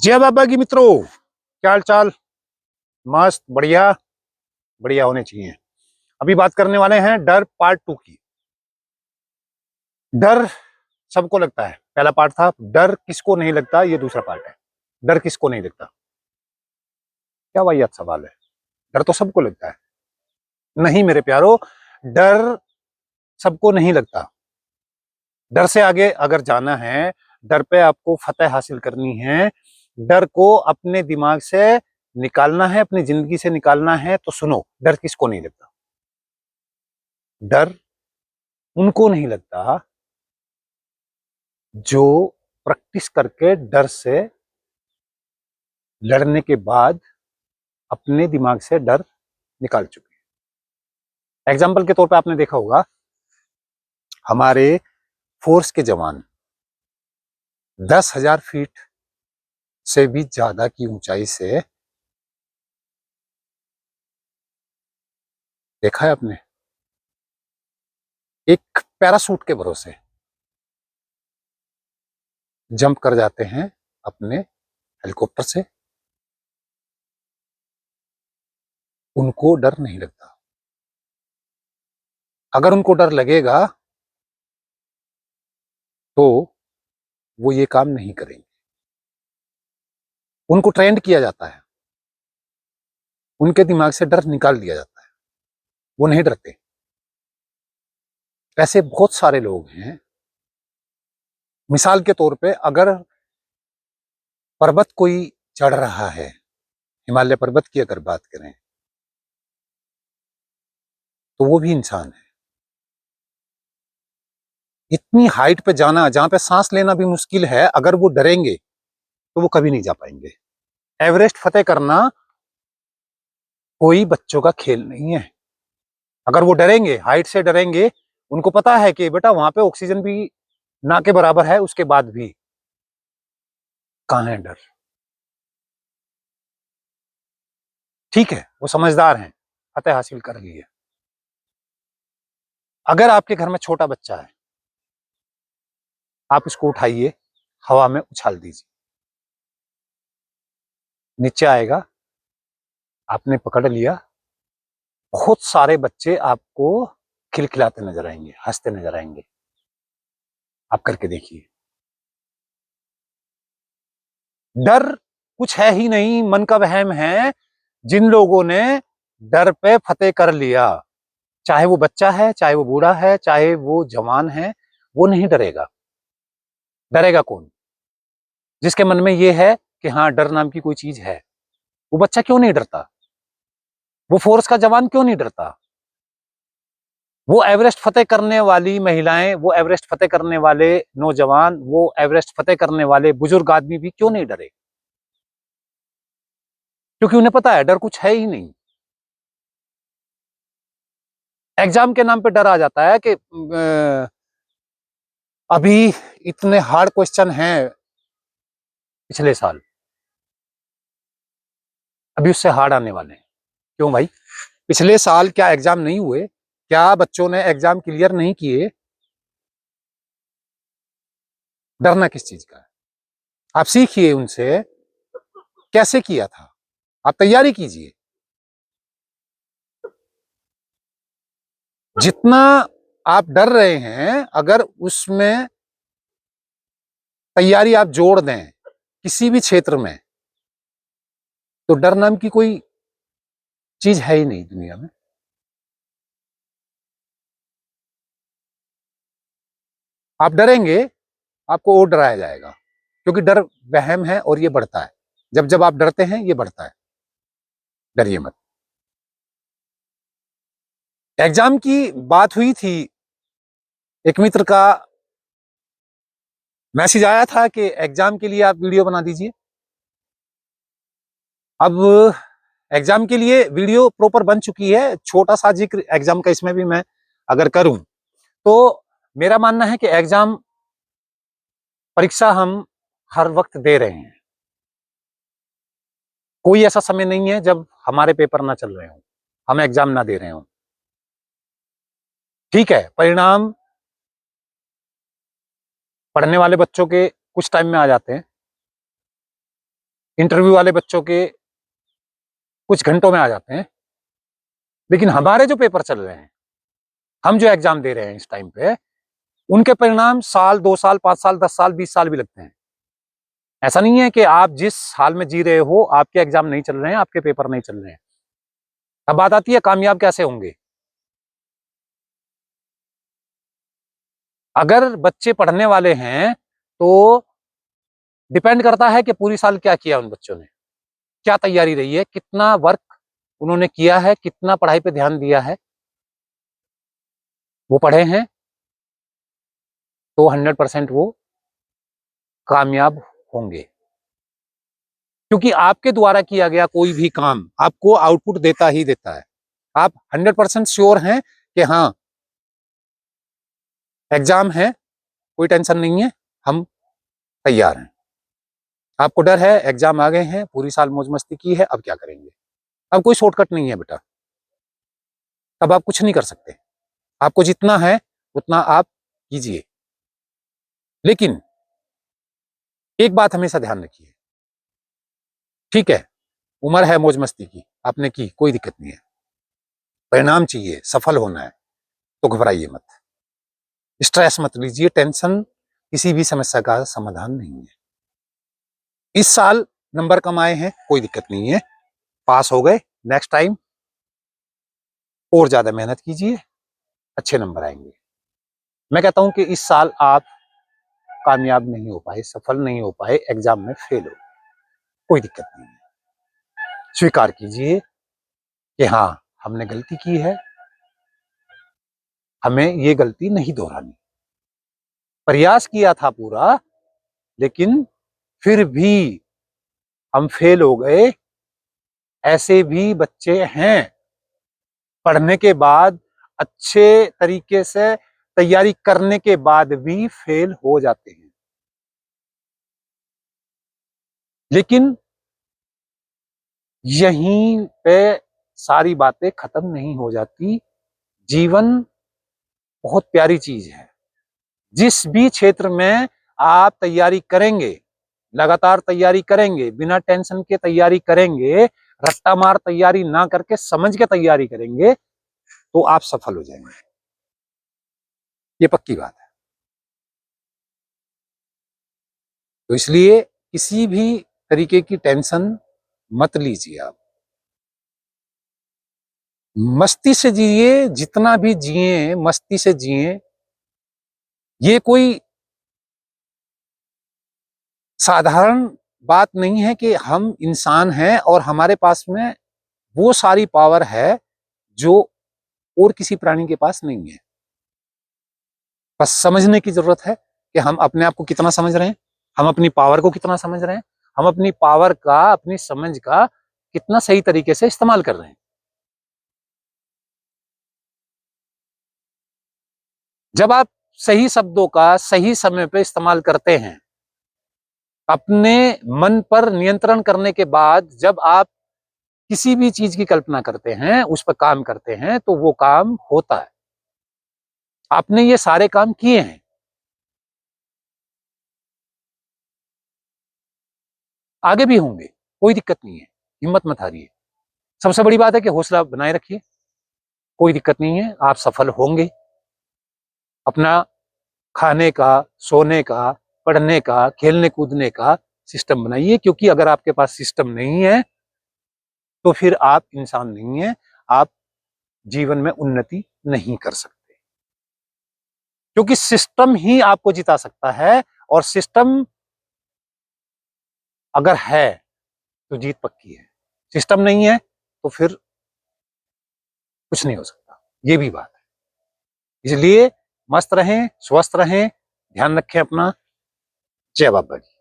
जय बाबा की मित्रों, क्या हाल चाल। मस्त बढ़िया बढ़िया होने चाहिए। अभी बात करने वाले हैं डर पार्ट 2 की। डर सबको लगता है, पहला पार्ट था डर किसको नहीं लगता, ये दूसरा पार्ट है डर किसको नहीं लगता। क्या वाहियात सवाल है। डर तो सबको लगता है। नहीं मेरे प्यारो, डर सबको नहीं लगता। डर से आगे अगर जाना है, डर पे आपको फतेह हासिल करनी है, डर को अपने दिमाग से निकालना है, अपनी जिंदगी से निकालना है, तो सुनो, डर किसको नहीं लगता। डर उनको नहीं लगता जो प्रैक्टिस करके डर से लड़ने के बाद अपने दिमाग से डर निकाल चुके हैं। एग्जाम्पल के तौर पे आपने देखा होगा, हमारे फोर्स के जवान 10,000 फीट से भी ज्यादा की ऊंचाई से, देखा है आपने, एक पैरासूट के भरोसे जंप कर जाते हैं अपने हेलीकॉप्टर से। उनको डर नहीं लगता। अगर उनको डर लगेगा तो वो ये काम नहीं करेंगे। उनको ट्रेंड किया जाता है, उनके दिमाग से डर निकाल दिया जाता है, वो नहीं डरते। ऐसे बहुत सारे लोग हैं। मिसाल के तौर पे अगर पर्वत कोई चढ़ रहा है, हिमालय पर्वत की अगर बात करें, तो वो भी इंसान है। इतनी हाइट पे जाना जहां पे सांस लेना भी मुश्किल है, अगर वो डरेंगे तो वो कभी नहीं जा पाएंगे। एवरेस्ट फतेह करना कोई बच्चों का खेल नहीं है। अगर वो डरेंगे, हाइट से डरेंगे, उनको पता है कि बेटा वहां पे ऑक्सीजन भी ना के बराबर है, उसके बाद भी कहां है डर। ठीक है, वो समझदार हैं, फतेह हासिल कर ली है। अगर आपके घर में छोटा बच्चा है, आप उसको उठाइए, हवा में उछाल दीजिए, नीचे आएगा, आपने पकड़ लिया, बहुत सारे बच्चे आपको खिलखिलाते नजर आएंगे, हंसते नजर आएंगे। आप करके देखिए। डर कुछ है ही नहीं, मन का वहम है। जिन लोगों ने डर पे फतेह कर लिया, चाहे वो बच्चा है, चाहे वो बूढ़ा है, चाहे वो जवान है, वो नहीं डरेगा। डरेगा कौन? जिसके मन में ये है कि हाँ, डर नाम की कोई चीज है। वो बच्चा क्यों नहीं डरता? वो फोर्स का जवान क्यों नहीं डरता? वो एवरेस्ट फतेह करने वाली महिलाएं, वो एवरेस्ट फतेह करने वाले नौजवान, वो एवरेस्ट फतेह करने वाले बुजुर्ग आदमी भी क्यों नहीं डरे? क्योंकि उन्हें पता है डर कुछ है ही नहीं। एग्जाम के नाम पे डर आ जाता है कि अभी इतने हार्ड क्वेश्चन हैं पिछले साल, अभी उससे हार्ड आने वाले हैं। क्यों भाई? पिछले साल क्या एग्जाम नहीं हुए? क्या बच्चों ने एग्जाम क्लियर नहीं किए? डरना किस चीज का है? आप सीखिए उनसे, कैसे किया था, आप तैयारी कीजिए। जितना आप डर रहे हैं, अगर उसमें तैयारी आप जोड़ दें किसी भी क्षेत्र में, तो डर नाम की कोई चीज है ही नहीं दुनिया में। आप डरेंगे, आपको और डराया जाएगा, क्योंकि डर वहम है और ये बढ़ता है। जब जब आप डरते हैं, ये बढ़ता है। डरिए मत। एग्जाम की बात हुई थी, एक मित्र का मैसेज आया था कि एग्जाम के लिए आप वीडियो बना दीजिए। अब एग्जाम के लिए वीडियो प्रॉपर बन चुकी है। छोटा सा जिक्र एग्जाम का इसमें भी मैं अगर करूं, तो मेरा मानना है कि एग्जाम, परीक्षा हम हर वक्त दे रहे हैं। कोई ऐसा समय नहीं है जब हमारे पेपर ना चल रहे हो, हम एग्जाम ना दे रहे हो। ठीक है, परिणाम पढ़ने वाले बच्चों के कुछ टाइम में आ जाते हैं, इंटरव्यू वाले बच्चों के कुछ घंटों में आ जाते हैं, लेकिन हमारे जो पेपर चल रहे हैं, हम जो एग्जाम दे रहे हैं इस टाइम पे, उनके परिणाम साल, 2 साल, 5 साल, 10 साल, 20 साल भी लगते हैं। ऐसा नहीं है कि आप जिस हाल में जी रहे हो, आपके एग्जाम नहीं चल रहे हैं, आपके पेपर नहीं चल रहे हैं। अब बात आती है कामयाब कैसे होंगे। अगर बच्चे पढ़ने वाले हैं तो डिपेंड करता है कि पूरी साल क्या किया उन बच्चों ने, क्या तैयारी रही है, कितना वर्क उन्होंने किया है, कितना पढ़ाई पे ध्यान दिया है। वो पढ़े हैं तो 100% वो कामयाब होंगे, क्योंकि आपके द्वारा किया गया कोई भी काम आपको आउटपुट देता ही देता है। आप 100% श्योर हैं कि हाँ एग्जाम है, कोई टेंशन नहीं है, हम तैयार हैं। आपको डर है, एग्जाम आ गए हैं, पूरी साल मौज मस्ती की है, अब क्या करेंगे। अब कोई शॉर्टकट नहीं है बेटा, अब आप कुछ नहीं कर सकते। आपको जितना है उतना आप कीजिए, लेकिन एक बात हमेशा ध्यान रखिए, ठीक है उम्र है मौज मस्ती की, आपने की, कोई दिक्कत नहीं है, परिणाम चाहिए, सफल होना है, तो घबराइए मत, स्ट्रेस मत लीजिए। टेंशन किसी भी समस्या का समाधान नहीं है। इस साल नंबर कम आए हैं, कोई दिक्कत नहीं है, पास हो गए, नेक्स्ट टाइम और ज्यादा मेहनत कीजिए, अच्छे नंबर आएंगे। मैं कहता हूं कि इस साल आप कामयाब नहीं हो पाए, सफल नहीं हो पाए, एग्जाम में फेल हो, कोई दिक्कत नहीं है। स्वीकार कीजिए कि हाँ हमने गलती की है, हमें ये गलती नहीं दोहरानी। प्रयास किया था पूरा, लेकिन फिर भी हम फेल हो गए। ऐसे भी बच्चे हैं, पढ़ने के बाद, अच्छे तरीके से तैयारी करने के बाद भी फेल हो जाते हैं। लेकिन यहीं पे सारी बातें खत्म नहीं हो जाती। जीवन बहुत प्यारी चीज है। जिस भी क्षेत्र में आप तैयारी करेंगे, लगातार तैयारी करेंगे, बिना टेंशन के तैयारी करेंगे, रट्टा मार तैयारी ना करके समझ के तैयारी करेंगे, तो आप सफल हो जाएंगे, ये पक्की बात है। तो इसलिए किसी भी तरीके की टेंशन मत लीजिए आप, मस्ती से जिए, जितना भी जिए मस्ती से जिए। ये कोई साधारण बात नहीं है कि हम इंसान हैं और हमारे पास में वो सारी पावर है जो और किसी प्राणी के पास नहीं है। बस समझने की जरूरत है कि हम अपने आप को कितना समझ रहे हैं, हम अपनी पावर को कितना समझ रहे हैं, हम अपनी पावर का, अपनी समझ का कितना सही तरीके से इस्तेमाल कर रहे हैं। जब आप सही शब्दों का सही समय पे इस्तेमाल करते हैं, अपने मन पर नियंत्रण करने के बाद जब आप किसी भी चीज की कल्पना करते हैं, उस पर काम करते हैं, तो वो काम होता है। आपने ये सारे काम किए हैं, आगे भी होंगे, कोई दिक्कत नहीं है, हिम्मत मत हारिए। सबसे बड़ी बात है कि हौसला बनाए रखिए, कोई दिक्कत नहीं है, आप सफल होंगे। अपना खाने का, सोने का, पढ़ने का, खेलने कूदने का सिस्टम बनाइए, क्योंकि अगर आपके पास सिस्टम नहीं है तो फिर आप इंसान नहीं है, आप जीवन में उन्नति नहीं कर सकते, क्योंकि सिस्टम ही आपको जिता सकता है। और सिस्टम अगर है तो जीत पक्की है, सिस्टम नहीं है तो फिर कुछ नहीं हो सकता, ये भी बात है। इसलिए मस्त रहें, स्वस्थ रहें, ध्यान रखें अपना। जय बाबा जी।